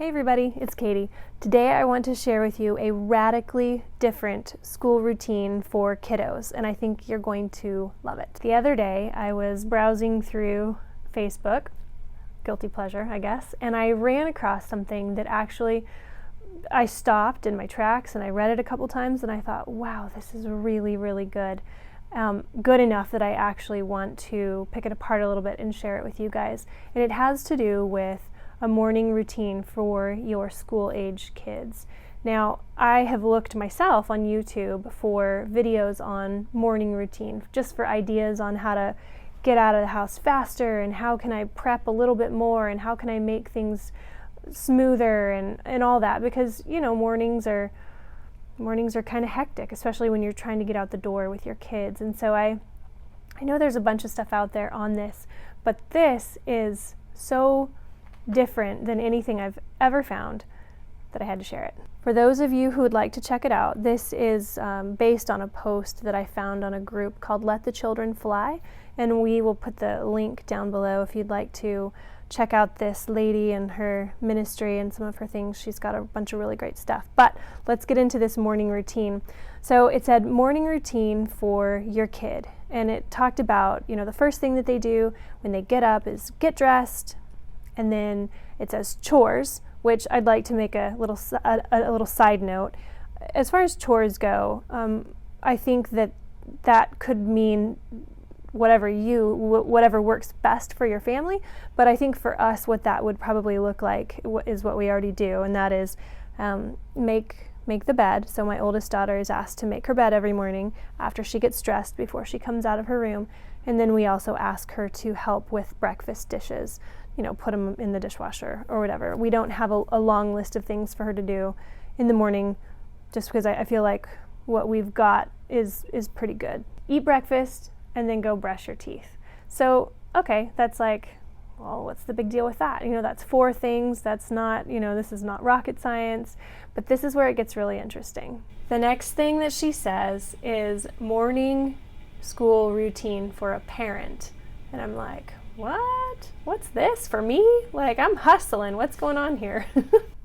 Hey everybody, it's Katie. Today I want to share with you a radically different school routine for kiddos, and I think you're going to love it. The other day I was browsing through Facebook, guilty pleasure I guess, and I ran across something that actually I stopped in my tracks and I read it a couple times and I thought, wow, this is really, really good. Good enough that I actually want to pick it apart a little bit and share it with you guys. And it has to do with a morning routine for your school-age kids. Now, I have looked myself on YouTube for videos on morning routine, just for ideas on how to get out of the house faster and how can I prep a little bit more and how can I make things smoother and all that, because you know mornings are kind of hectic, especially when you're trying to get out the door with your kids. And so I know there's a bunch of stuff out there on this, but this is so different than anything I've ever found that I had to share it. For those of you who would like to check it out, this is based on a post that I found on a group called Let the Children Fly, and we will put the link down below if you'd like to check out this lady and her ministry and some of her things. She's got a bunch of really great stuff. But let's get into this morning routine. So it said morning routine for your kid, and it talked about, you know, the first thing that they do when they get up is get dressed. And then it says chores, which I'd like to make a little side note. As far as chores go, I think that could mean whatever works best for your family. But I think for us, what that would probably look like is what we already do, and that is make the bed. So my oldest daughter is asked to make her bed every morning after she gets dressed before she comes out of her room. And then we also ask her to help with breakfast dishes, you know, put them in the dishwasher or whatever. We don't have a long list of things for her to do in the morning, just because I feel like what we've got is pretty good. Eat breakfast and then go brush your teeth. So, okay, that's like, well, what's the big deal with that? You know, that's 4 things. That's not, you know, this is not rocket science, but this is where it gets really interesting. The next thing that she says is morning school routine for a parent. And I'm like, what? What's this for me? Like, I'm hustling. What's going on here?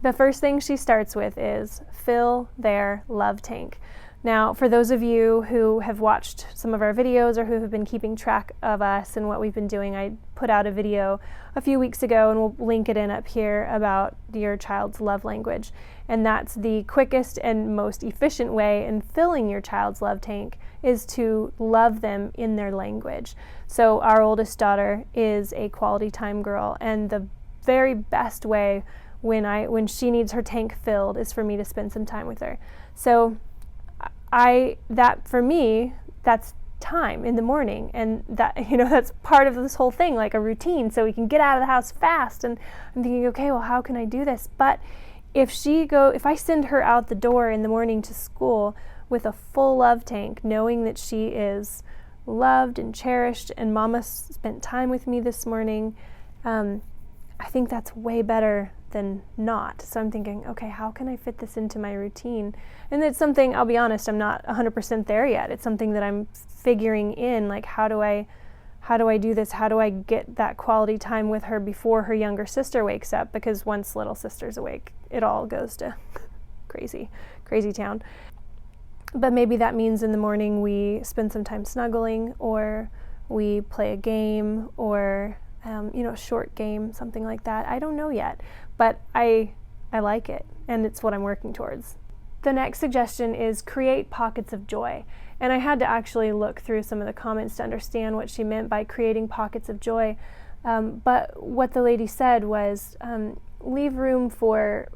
The first thing she starts with is fill their love tank. Now, for those of you who have watched some of our videos or who have been keeping track of us and what we've been doing, I put out a video a few weeks ago, and we'll link it in up here, about your child's love language. And that's the quickest and most efficient way in filling your child's love tank, is to love them in their language. So our oldest daughter is a quality time girl, and the very best way when she needs her tank filled is for me to spend some time with her. So for me, that's time in the morning, and that, you know, that's part of this whole thing, like a routine, so we can get out of the house fast. And I'm thinking, okay, well, how can I do this? But if I send her out the door in the morning to school with a full love tank, knowing that she is loved and cherished and mama spent time with me this morning, I think that's way better than not. So I'm thinking, okay, how can I fit this into my routine? And it's something, I'll be honest, I'm not 100% there yet. It's something that I'm figuring in, like, how do I do this? How do I get that quality time with her before her younger sister wakes up? Because once little sister's awake, it all goes to crazy town. But maybe that means in the morning we spend some time snuggling, or we play a game, or a short game, something like that. I don't know yet, but I like it, and it's what I'm working towards. The next suggestion is create pockets of joy. And I had to actually look through some of the comments to understand what she meant by creating pockets of joy. But what the lady said was, leave room for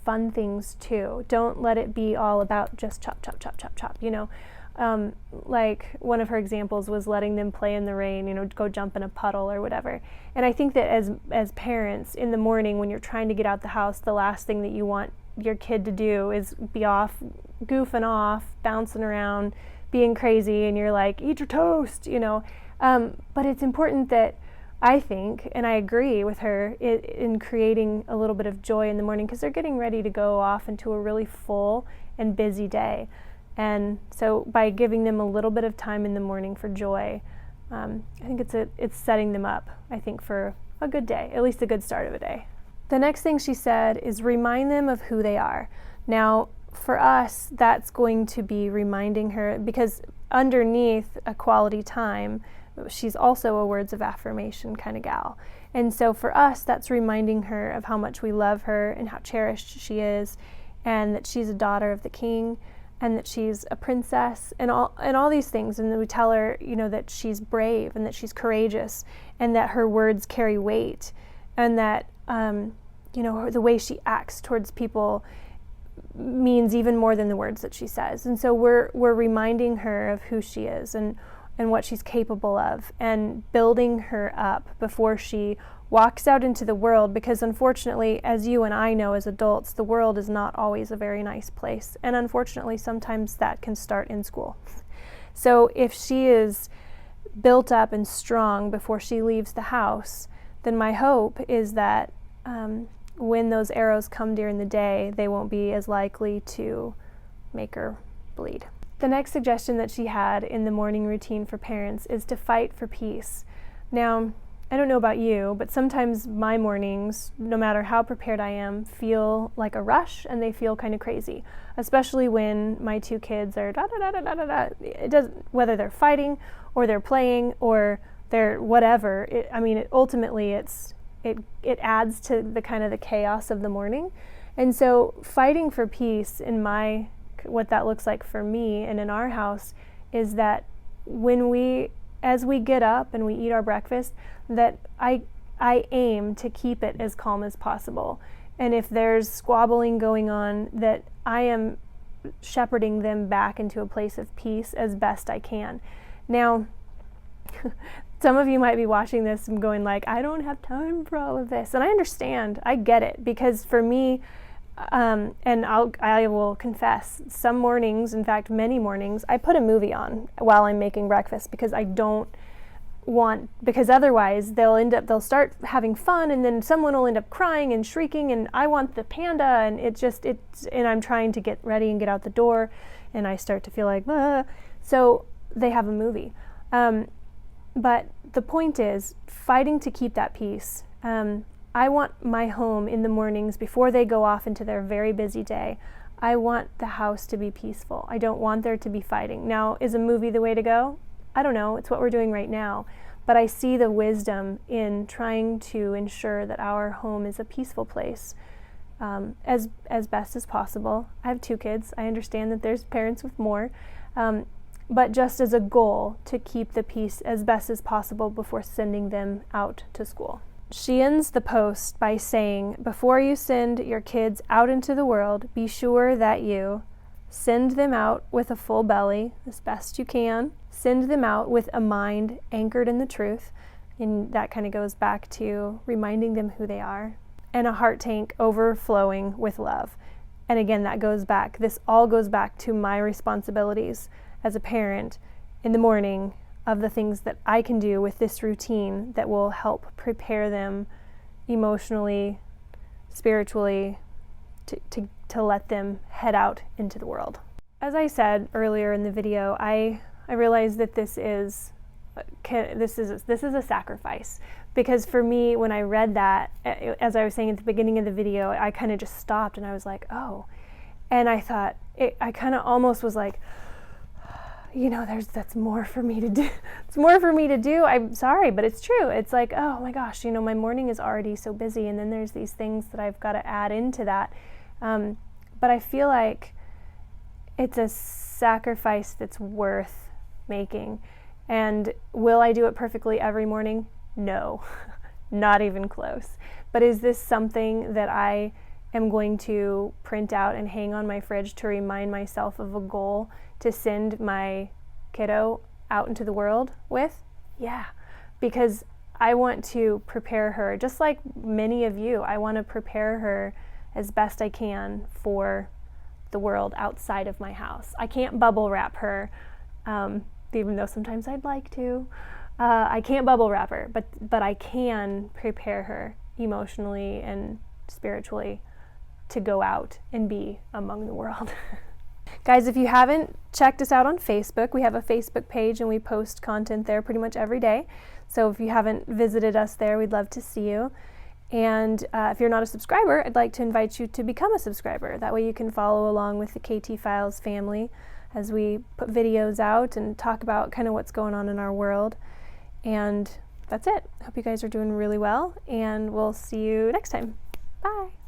fun things too. Don't let it be all about just chop, chop, chop, chop, chop, you know. Like one of her examples was letting them play in the rain, you know, go jump in a puddle or whatever. And I think that as parents, in the morning when you're trying to get out the house, the last thing that you want your kid to do is be off, goofing off, bouncing around, being crazy, and you're like, eat your toast, you know. But it's important that, I think, and I agree with her, in creating a little bit of joy in the morning, because they're getting ready to go off into a really full and busy day. And so by giving them a little bit of time in the morning for joy, I think it's setting them up, I think, for a good day, at least a good start of a day. The next thing she said is remind them of who they are. Now, for us, that's going to be reminding her, because underneath a quality time, she's also a words of affirmation kind of gal. And so for us, that's reminding her of how much we love her and how cherished she is, and that she's a daughter of the king, and that she's a princess, and all these things. And then we tell her, that she's brave and that she's courageous, and that her words carry weight, and that the way she acts towards people means even more than the words that she says. And so we're reminding her of who she is and what she's capable of, and building her up before she walks out into the world, because unfortunately, as you and I know as adults, the world is not always a very nice place. And unfortunately, sometimes that can start in school. So if she is built up and strong before she leaves the house, then my hope is that when those arrows come during the day, they won't be as likely to make her bleed. The next suggestion that she had in the morning routine for parents is to fight for peace. Now, I don't know about you, but sometimes my mornings, no matter how prepared I am, feel like a rush, and they feel kind of crazy, especially when my two kids are da-da-da-da-da-da. It doesn't, whether they're fighting or they're playing or they're whatever. Ultimately it adds to the kind of the chaos of the morning. And so fighting for peace what that looks like for me and in our house is that as we get up and we eat our breakfast, that I aim to keep it as calm as possible. And if there's squabbling going on, that I am shepherding them back into a place of peace as best I can. Now, some of you might be watching this and going like, I don't have time for all of this. And I understand, I get it, because for me, and I will confess, some mornings, in fact, many mornings, I put a movie on while I'm making breakfast, because I don't because otherwise they'll start having fun, and then someone will end up crying and shrieking, and I want the panda, and and I'm trying to get ready and get out the door, and I start to feel like, so they have a movie. But the point is, fighting to keep that peace. I want my home in the mornings before they go off into their very busy day. I want the house to be peaceful. I don't want there to be fighting. Now, is a movie the way to go? I don't know. It's what we're doing right now. But I see the wisdom in trying to ensure that our home is a peaceful place as best as possible. I have 2 kids. I understand that there's parents with more. But just as a goal to keep the peace as best as possible before sending them out to school. She ends the post by saying, before you send your kids out into the world, be sure that you send them out with a full belly as best you can. Send them out with a mind anchored in the truth. And that kind of goes back to reminding them who they are. And a heart tank overflowing with love. And again, this all goes back to my responsibilities as a parent in the morning, of the things that I can do with this routine that will help prepare them emotionally, spiritually, to let them head out into the world. As I said earlier in the video, I realize that this is a sacrifice, because for me, when I read that, as I was saying at the beginning of the video, I kind of just stopped and I was like, oh, and I thought, I kind of almost was like, that's more for me to do. It's more for me to do. I'm sorry, but it's true. It's like, oh my gosh, my morning is already so busy, and then there's these things that I've got to add into that. But I feel like it's a sacrifice that's worth making. And will I do it perfectly every morning? No, not even close. But is this something that I am going to print out and hang on my fridge to remind myself of a goal to send my kiddo out into the world with? Yeah, because I want to prepare her, just like many of you, I want to prepare her as best I can for the world outside of my house. I can't bubble wrap her, even though sometimes I'd like to. I can't bubble wrap her, but I can prepare her emotionally and spiritually to go out and be among the world. Guys, if you haven't checked us out on Facebook, we have a Facebook page and we post content there pretty much every day. So if you haven't visited us there, we'd love to see you. And if you're not a subscriber, I'd like to invite you to become a subscriber. That way you can follow along with the KT Files family as we put videos out and talk about kind of what's going on in our world. And that's it. Hope you guys are doing really well, and we'll see you next time. Bye.